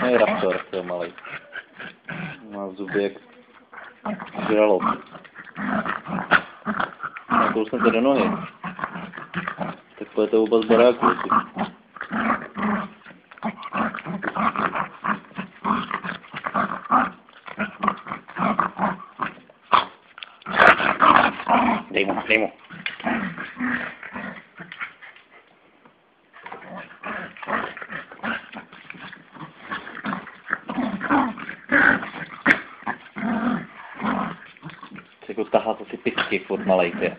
Hrozný raptor, to je malej. Má zuby jak žralok. Nakoul jsem to do nohy. Tak pojďte vůbec baráku. Dej mu, dej mu. Jako tahá to si pičky, furt malej, ty.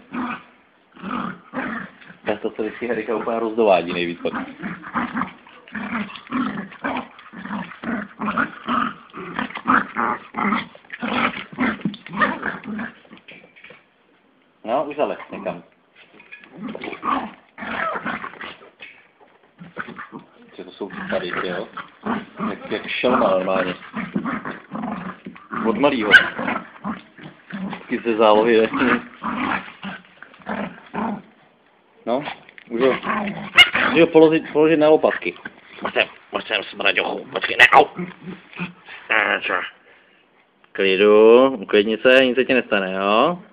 Bez to se vždycky Herika úplně rozdovádí nejvíc pak. No, už zalez někam. Co to jsou tady, jo? Jak šelma normálně. Od malýho. Taky ze zálohy je. No, už ho položit na lopatky. Pojď sem, smraďochu, počkej, ne, au! Klidu, uklidni se, nic se ti nestane, jo?